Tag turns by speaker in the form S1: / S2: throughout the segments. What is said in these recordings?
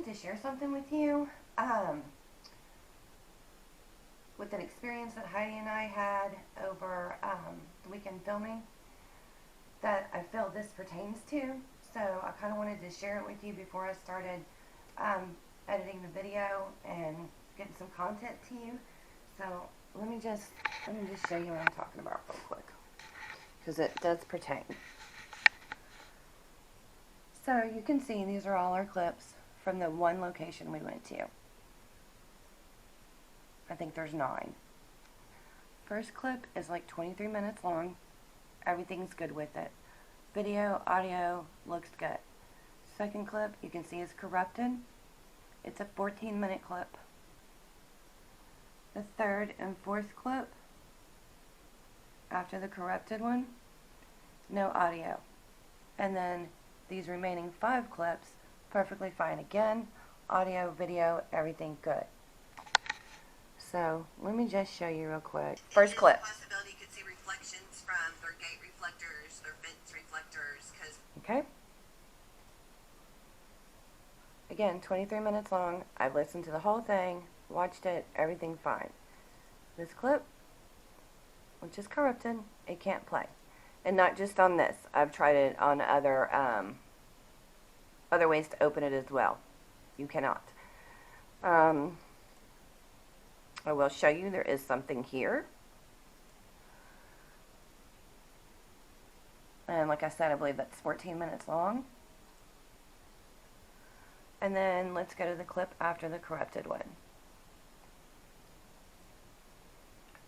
S1: to share something with you. With an experience that Heidi and I had over the weekend filming that I feel this pertains to. So I kind of wanted to share it with you before I started editing the video and getting some content to you. So let me just show you what I'm talking about real quick, because it does pertain. So you can see these are all our clips from the one location we went to. I think there's 9. First clip is like 23 minutes long. Everything's good with it. Video, audio, looks good. Second clip you can see is corrupted. It's a 14-minute clip. The third and fourth clip, after the corrupted one, no audio. And then these remaining 5 clips, perfectly fine again. Audio, video, everything good. So let me just show you real quick. First clip.
S2: Possibility you could see reflections from their gate reflectors, their fence reflectors,
S1: okay. Again, 23 minutes long. I've listened to the whole thing, watched it, everything fine. This clip, which is corrupted, it can't play. And not just on this. I've tried it on other ways to open it as well. You cannot. I will show you there is something here. And like I said, I believe that's 14 minutes long. And then let's go to the clip after the corrupted one.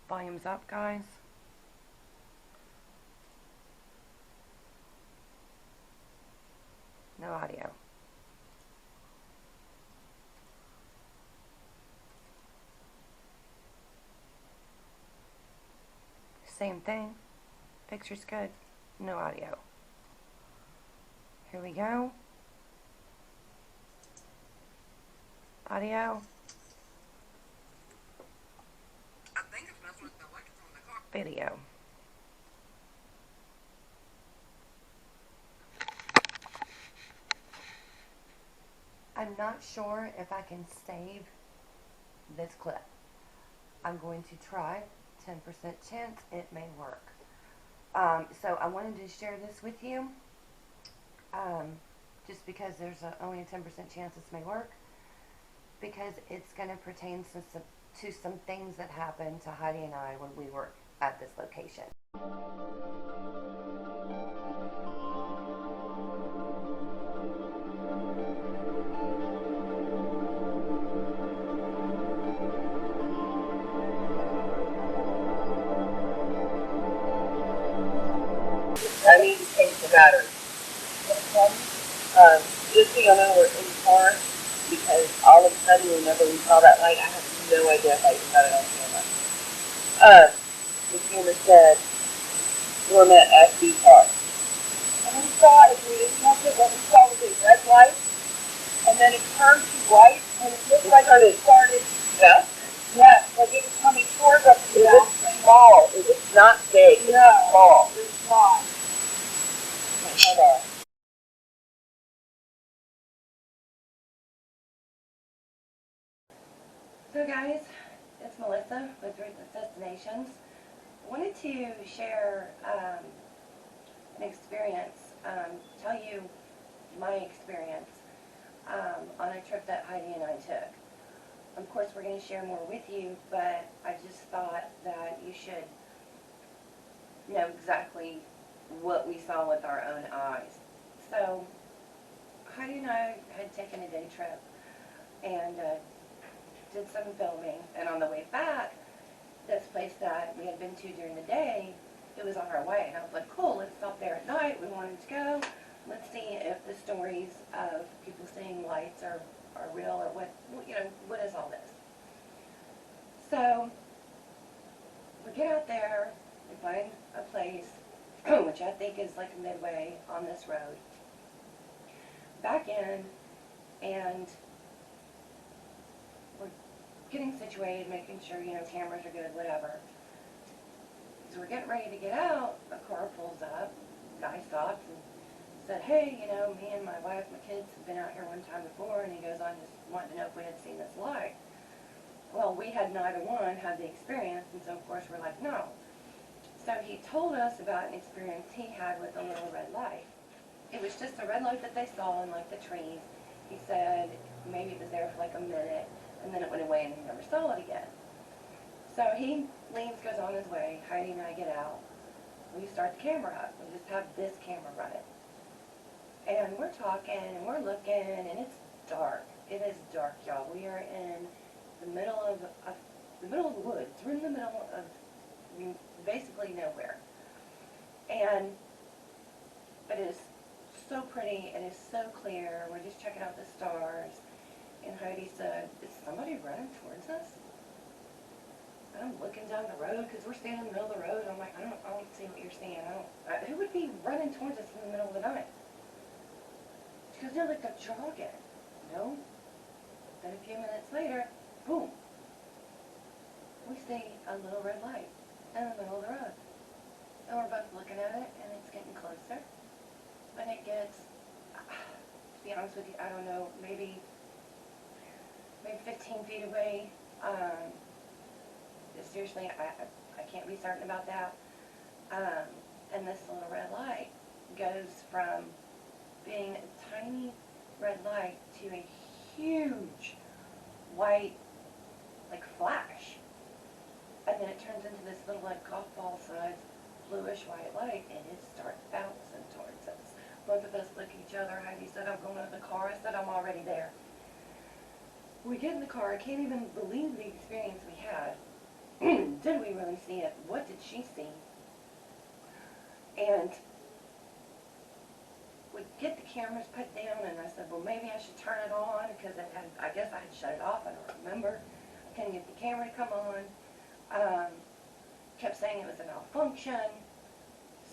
S1: Volume's up, guys. No audio. Same thing. Picture's good. No audio. Here we go. Audio.
S2: I think it's messing with the electrical in the car.
S1: Video. I'm not sure if I can save this clip. I'm going to try. 10% chance it may work. So I wanted to share this with you, just because there's only a 10% chance this may work, because it's going to pertain to some things that happened to Heidi and I when we were at this location.
S3: I need to change the battery. Just so you know, we're in the car because all of a sudden, whenever we saw that light, I have no idea how you got it on camera. The camera said, we're in that SD car. And we saw, if we didn't have it, what we saw was a red light, and then it turned to white, and it looked like it started, yeah, like it was coming towards us. It was small. It was not big. It was small. It was small. Hold on.
S1: So guys, it's Melissa with Ruthless Destinations. I wanted to share an experience, tell you my experience on a trip that Heidi and I took. Of course, we're going to share more with you, but I just thought that you should know exactly what we saw with our own eyes. So, Heidi and I had taken a day trip and did some filming, and on the way back, this place that we had been to during the day, it was on our way, and I was like, cool, let's stop there at night. We wanted to go. Let's see if the stories of people seeing lights are real, or what is all this. So we get out there, we find a place, which I think is like midway on this road. Back in, and we're getting situated, making sure, cameras are good, whatever. So we're getting ready to get out, a car pulls up, guy stops and said, hey, you know, me and my wife, my kids have been out here one time before, and he goes on just wanting to know if we had seen this light. Well, we had neither one had the experience, and so of course we're like, no. So he told us about an experience he had with a little red light. It was just a red light that they saw in like the trees. He said maybe it was there for like a minute, and then it went away and he never saw it again. So he leaves, goes on his way. Heidi and I get out. We start the camera up. We just have this camera running. And we're talking and we're looking, and it's dark. It is dark, y'all. We are in the middle of the woods. We're in the middle of basically nowhere. But it is so pretty. It is so clear. We're just checking out the stars. And Heidi said, is somebody running towards us? And I'm looking down the road because we're standing in the middle of the road. I'm like, I don't see what you're seeing. Who would be running towards us in the middle of the night? Because they're like they're jogging. No. Then a few minutes later, boom. We see a little red light in the middle of the road. And we're both looking at it, and it's getting closer. And it gets, to be honest with you, I don't know, maybe 15 feet away. Seriously, I can't be certain about that. And this little red light goes from being a tiny red light to a huge white, like, flash. And then it turns into this little, like, golf ball size bluish white light, and it starts bouncing towards us. Both of us look at each other. Heidi said, I'm going to the car. I said, I'm already there. We get in the car. I can't even believe the experience we had. Did we really see it? What did she see? And we get the cameras put down, and I said, well, maybe I should turn it on, because I guess I had shut it off. I don't remember. I couldn't get the camera to come on. Kept saying it was a malfunction.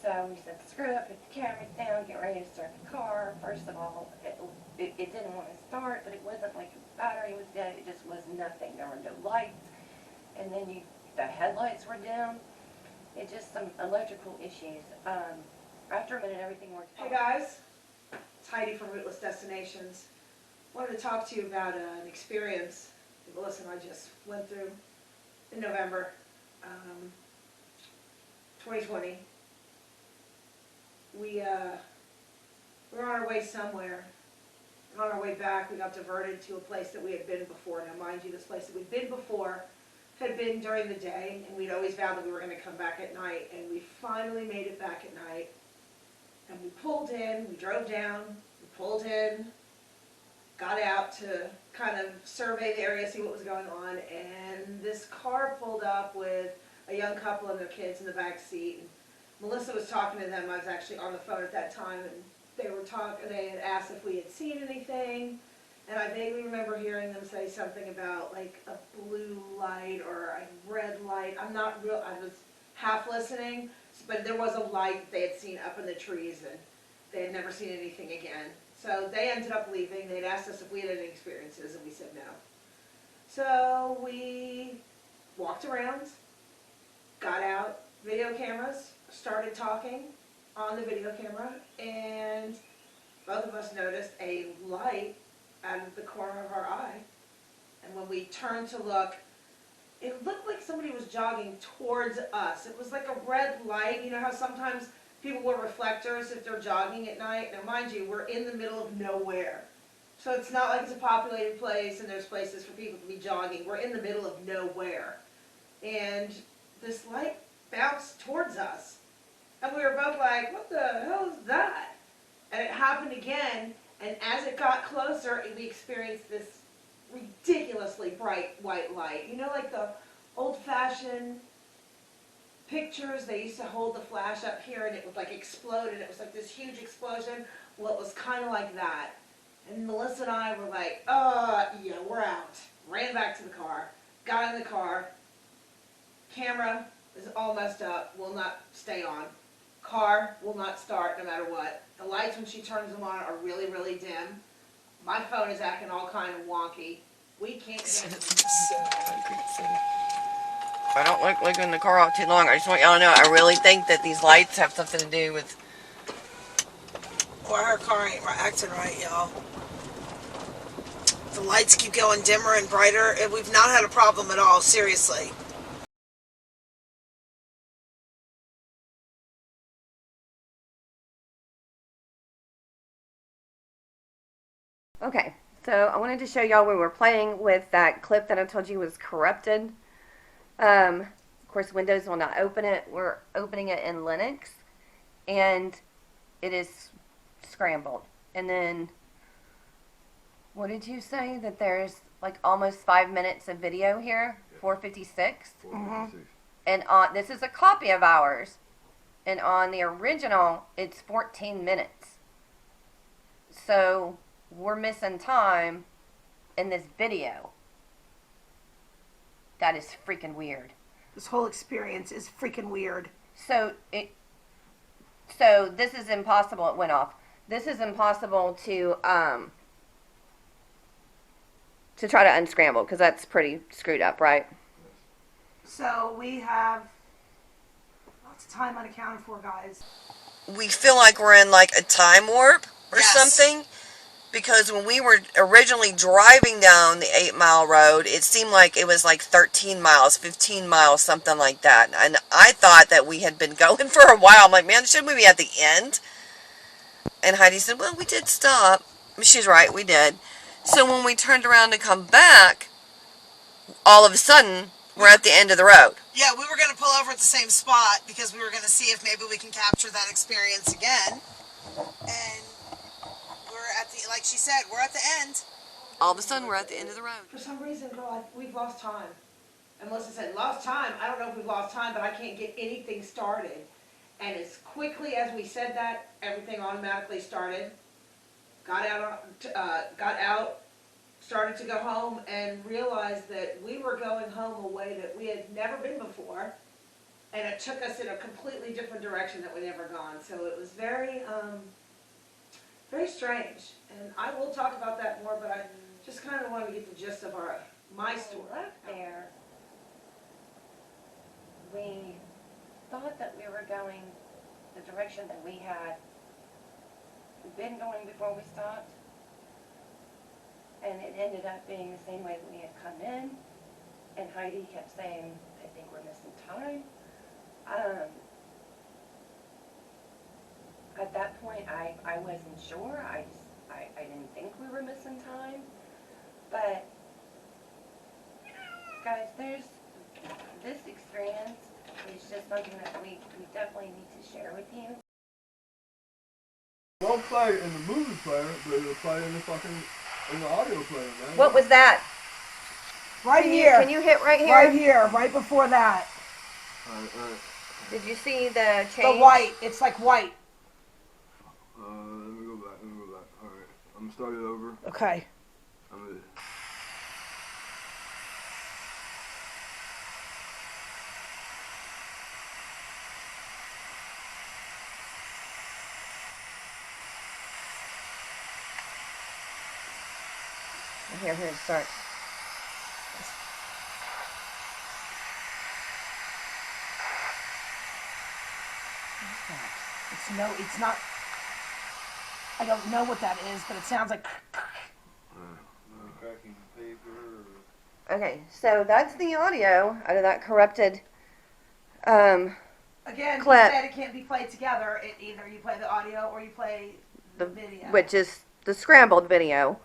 S1: So we said, screw it, put the cameras down, get ready to start the car. First of all, it didn't want to start, but it wasn't like the battery was dead. It just was nothing. There were no lights. And then the headlights were down. It just some electrical issues. After a minute, everything worked fine.
S4: Hey guys, it's Heidi from Rootless Destinations. Wanted to talk to you about an experience that Melissa and I just went through in November 2020. We were on our way somewhere, and on our way back we got diverted to a place that we had been before. Now mind you, this place that we'd been before had been during the day, and we'd always vowed that we were going to come back at night, and we finally made it back at night. And we pulled in, we drove down, we pulled in, got out to kind of survey the area, see what was going on, and this car pulled up with a young couple and their kids in the back seat. And Melissa was talking to them. I was actually on the phone at that time, and they had asked if we had seen anything, and I vaguely remember hearing them say something about like a blue light or a red light. I was half listening, but there was a light they had seen up in the trees, and they had never seen anything again. So they ended up leaving. They'd asked us if we had any experiences, and we said no. So we walked around, got out, video cameras, started talking on the video camera, and both of us noticed a light out of the corner of our eye. And when we turned to look, it looked like somebody was jogging towards us. It was like a red light. You know how sometimes people wear reflectors if they're jogging at night? Now mind you, we're in the middle of nowhere. So it's not like it's a populated place and there's places for people to be jogging. We're in the middle of nowhere. And this light bounced towards us. And we were both like, what the hell is that? And it happened again, and as it got closer, we experienced this ridiculously bright white light. You know, like the old-fashioned pictures, they used to hold the flash up here and it would like explode, and it was like this huge explosion. Well, it was kind of like that. And Melissa and I were like, yeah, we're out. Ran back to the car, got in the car. Camera is all messed up, will not stay on. Car will not start no matter what. The lights, when she turns them on, are really, really dim. My phone is acting all kind of wonky. We can't get
S5: I don't like leaving the car out too long. I just want y'all to know I really think that these lights have something to do with
S6: Why our car ain't acting right, y'all. The lights keep going dimmer and brighter, and we've not had a problem at all, seriously.
S1: Okay, so I wanted to show y'all we were playing with that clip that I told you was corrupted. Of course, Windows will not open it. We're opening it in Linux, and it is scrambled. And then, what did you say? That there's like almost 5 minutes of video here? 456?
S7: 456.
S1: And on this is a copy of ours. And on the original, it's 14 minutes. So we're missing time in this video. That is freaking weird.
S4: This whole experience is freaking weird.
S1: So this is impossible. It went off. This is impossible to try to unscramble because that's pretty screwed up, right?
S4: So we have lots of time unaccounted for, guys.
S5: We feel like we're in like a time warp or
S6: Yes.
S5: something. Because when we were originally driving down the 8-mile road, it seemed like it was like 13 miles, 15 miles, something like that. And I thought that we had been going for a while. I'm like, man, shouldn't we be at the end? And Heidi said, well, we did stop. She's right, we did. So when we turned around to come back, all of a sudden, we're at the end of the road.
S6: Yeah, we were going to pull over at the same spot because we were going to see if maybe we can capture that experience again. And we're at the, like she said, we're at the end.
S5: All of a sudden, we're at the end of the road.
S4: For some reason, girl, we've lost time. And Melissa said, lost time? I don't know if we've lost time, but I can't get anything started. And as quickly as we said that, everything automatically started. Got out, started to go home, and realized that we were going home a way that we had never been before. And it took us in a completely different direction that we'd never gone. So it was very, very strange. And I will talk about that more, but I just kind of want to get the gist of my story.
S1: Left there, we thought that we were going the direction that we had been going before we stopped, and it ended up being the same way that we had come in, and Heidi kept saying, I think we're missing time. At that point, I wasn't sure. I didn't think we were missing time, but guys, this experience is just something that we definitely need to share with you.
S7: It won't play in the movie player, but it'll play in the audio player, man.
S1: What was that?
S4: Right
S1: Can
S4: here.
S1: Can you hit right here?
S4: Right here, right before that.
S7: Alright.
S1: Did you see the change?
S4: The white. It's like white.
S7: Let me go back. Alright. I'm gonna start it over.
S4: Okay.
S7: I'm gonna...
S1: Here, start.
S4: It's not, I don't know what that is, but it sounds like.
S7: cracking paper.
S1: Okay, so that's the audio out of that corrupted
S4: Again,
S1: clip.
S4: you said it can't be played together. Either you play the audio or you play the video.
S1: which is the scrambled video.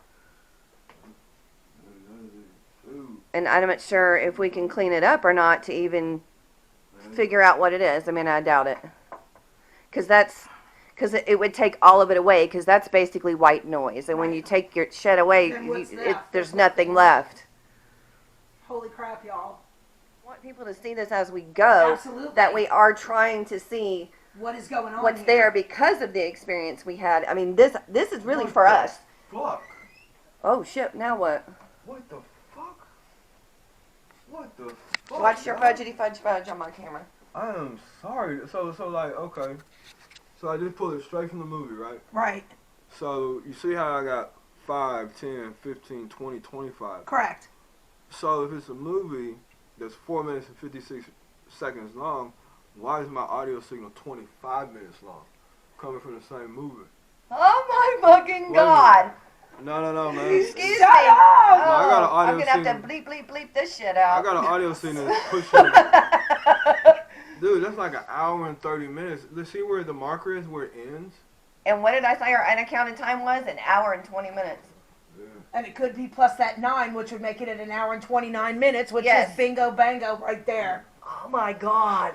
S1: And I'm not sure if we can clean it up or not to even figure out what it is. I mean, I doubt it. Because it would take all of it away, because that's basically white noise. And when you take your shit away,
S4: Then what's left?
S1: there's nothing left.
S4: Holy crap, y'all.
S1: I want people to see this as we go.
S4: Absolutely.
S1: That we are trying to see
S4: What is going on
S1: what's
S4: here?
S1: there because of the experience we had. I mean, this is really for us.
S7: Fuck.
S1: Oh, shit, now what?
S7: What the fuck? What the fuck?
S1: Watch your
S7: dog?
S1: fudgety fudge on my camera.
S7: I am sorry. So like, okay. So I just pulled it straight from the movie, right?
S4: Right.
S7: So you see how I got 5, 10, 15, 20, 25.
S4: Correct.
S7: So if it's a movie that's 4 minutes and 56 seconds long, why is my audio signal 25 minutes long, coming from the same movie?
S5: Oh my fucking
S7: Wait a
S5: God.
S7: No, man.
S5: Excuse me.
S4: Shut up!
S5: Oh,
S7: No, I got an audio
S5: I'm gonna have to
S7: signal.
S5: bleep this shit out.
S7: I got an audio signal pushing. Dude, that's like an hour and 30 minutes. Let's see where the marker is, where it ends.
S5: And what did I say our unaccounted time was? An hour and 20 minutes.
S7: Yeah.
S4: And it could be plus that 9, which would make it at an hour and 29 minutes, which
S5: Yes.
S4: is bingo bango right there.
S5: Oh my God.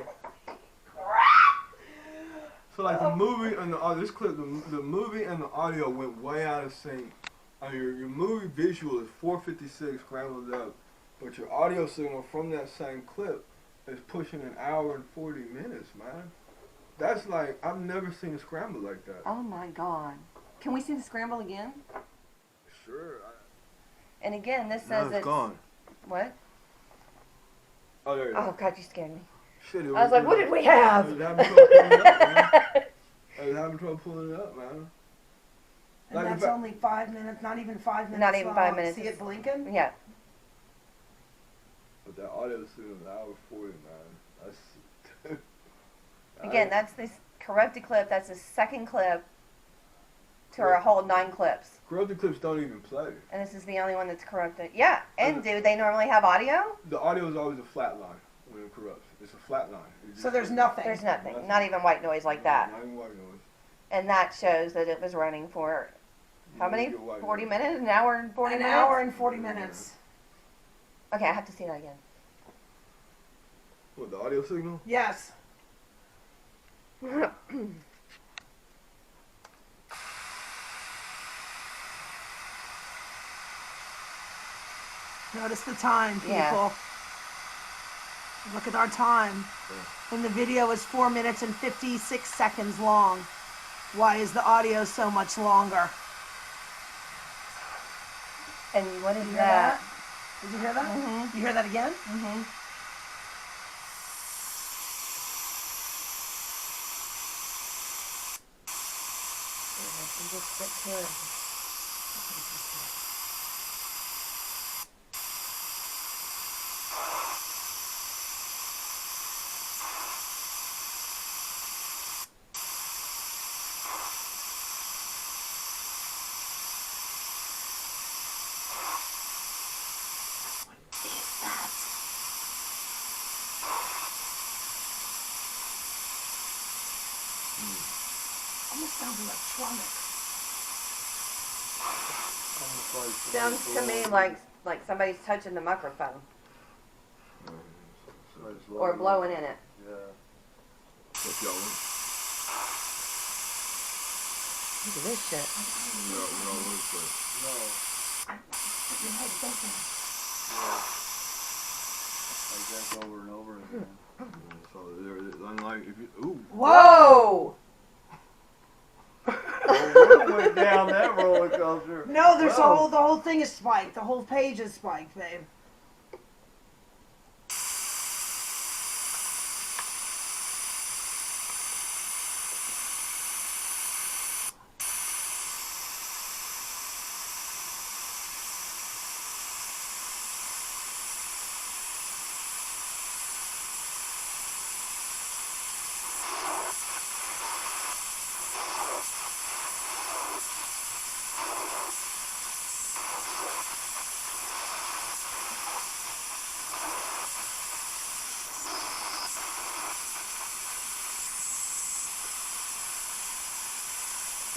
S7: So like the movie and the this clip, the movie and the audio went way out of sync. Your movie visual is 4:56 scrambled up, but your audio signal from that same clip is pushing an hour and 40 minutes, man. That's like, I've never seen a scramble like that.
S5: Oh my God. Can we see the scramble again?
S7: Sure.
S5: And again, this
S7: Now
S5: says
S7: it's gone.
S5: What?
S7: Oh, there it is.
S5: Oh God, you scared me.
S7: Shit,
S5: I was like, what did we have?
S7: I was having trouble pulling it up, man. I was having trouble pulling it up, man.
S4: And
S7: Like,
S4: that's
S7: in fact-
S4: only 5 minutes, not even 5 minutes
S5: Not even
S4: long.
S5: 5 minutes.
S4: See it blinking?
S5: Yeah.
S7: But that audio signal is an hour 40, man. That's...
S5: Again, that's this corrupted clip. That's the second clip to our whole 9 clips.
S7: Corrupted clips don't even play.
S5: And this is the only one that's corrupted. Yeah. And do they normally have audio?
S7: The audio is always a flat line when it corrupts. It's a flat line.
S4: So there's nothing.
S5: There's nothing. Not even white noise like that.
S7: Not even white noise.
S5: And that shows that it was running for how
S7: You
S5: many?
S7: don't get white
S5: 40
S7: noise.
S5: minutes? An hour and 40
S4: An
S5: minutes?
S4: hour and 40 minutes.
S5: Okay, I have to see that again.
S7: What, the audio signal?
S4: Yes. Notice the time, people.
S5: Yeah.
S4: Look at our time. And the video is 4 minutes and 56 seconds long. Why is the audio so much longer?
S5: And what is
S4: Did you hear
S5: that?
S4: that? Did you hear that?
S5: Mhm.
S4: You hear that again?
S5: Mm-hmm. Just get to it.
S4: Almost sounds electronic.
S5: Sounds to me like somebody's touching the microphone or blowing in it.
S7: Yeah. What's y'all want?
S5: Look at this shit.
S7: No, no.
S8: Like that's over and over again.
S7: So there, unlike if you, ooh.
S5: Whoa!
S8: Oh, we went down that roller coaster.
S4: No, there's
S8: Whoa.
S4: the whole thing is spiked. The whole page is spiked, babe.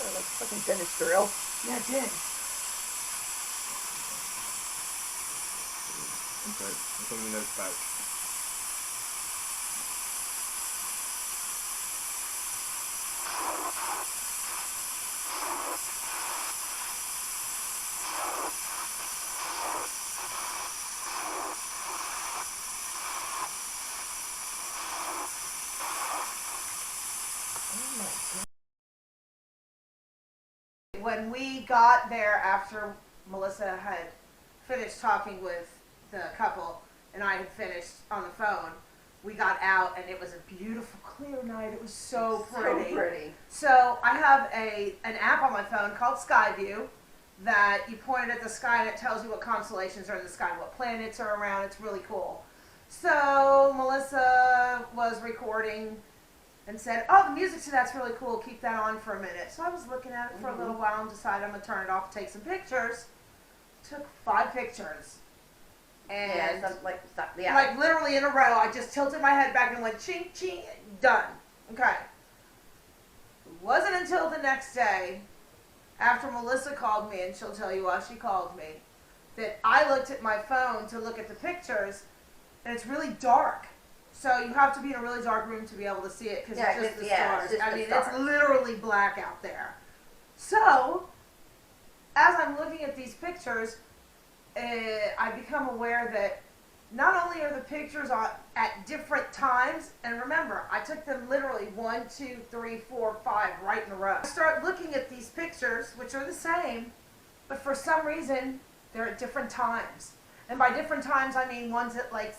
S5: Like fucking dentist drill.
S4: Yeah, it did.
S7: Okay, what's on the next patch?
S4: When we got there after Melissa had finished talking with the couple and I had finished on the phone, we got out and it was a beautiful clear night. It was so pretty.
S5: So pretty.
S4: So I have an app on my phone called Skyview that you point it at the sky and it tells you what constellations are in the sky, what planets are around. It's really cool. So Melissa was recording and said, oh, the music to that's really cool, keep that on for a minute. So I was looking at it for a little while and decided I'm going to turn it off, take some pictures. Took 5 pictures. And like literally in a row, I just tilted my head back and went ching, ching, done. Okay. It wasn't until the next day, after Melissa called me, and she'll tell you why she called me, that I looked at my phone to look at the pictures, and it's really dark. So you have to be in a really dark room to be able to see it, because it's just the stars.
S1: Just
S4: I
S1: the
S4: mean,
S1: stars.
S4: it's literally black out there. So, as I'm looking at these pictures, I become aware that not only are the pictures at different times, and remember, I took them literally 1, 2, 3, 4, 5 right in a row. I start looking at these pictures, which are the same, but for some reason, they're at different times. And by different times, I mean one's at like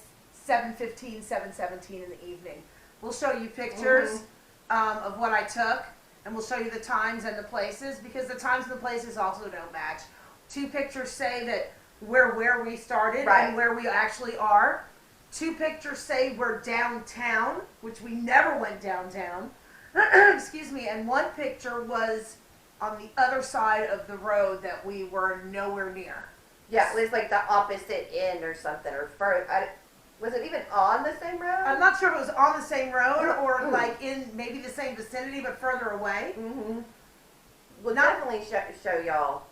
S4: 7:15, 7:17 in the evening. We'll show you pictures of what I took, and we'll show you the times and the places, because the times and the places also don't match. 2 pictures say that we're where we started and where we actually are. 2 pictures say we're downtown, which we never went downtown. Excuse me. And 1 picture was on the other side of the road that we were nowhere near.
S1: Yeah, it was like the opposite end or something, or further. Was it even on the same road?
S4: I'm not sure if it was on the same road or like in maybe the same vicinity but further away.
S1: We'll definitely show y'all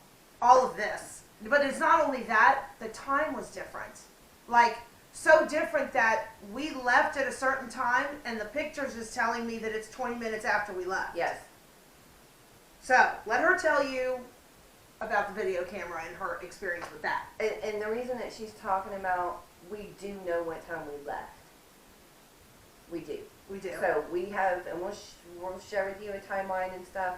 S4: all of this. But it's not only that, the time was different. Like, so different that we left at a certain time, and the pictures is telling me that it's 20 minutes after we left.
S1: Yes.
S4: So, let her tell you about the video camera and her experience with that.
S1: And the reason that she's talking about, we do know what time we left. We do.
S4: We do.
S1: So we have, and we'll share with you a timeline and stuff.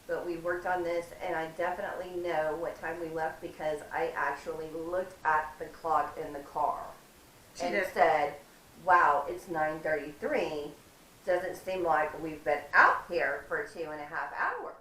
S1: But we worked on this, and I definitely know what time we left because I actually looked at the clock in the car and said, wow, it's 9:33. Doesn't seem like we've been out here for 2.5 hours.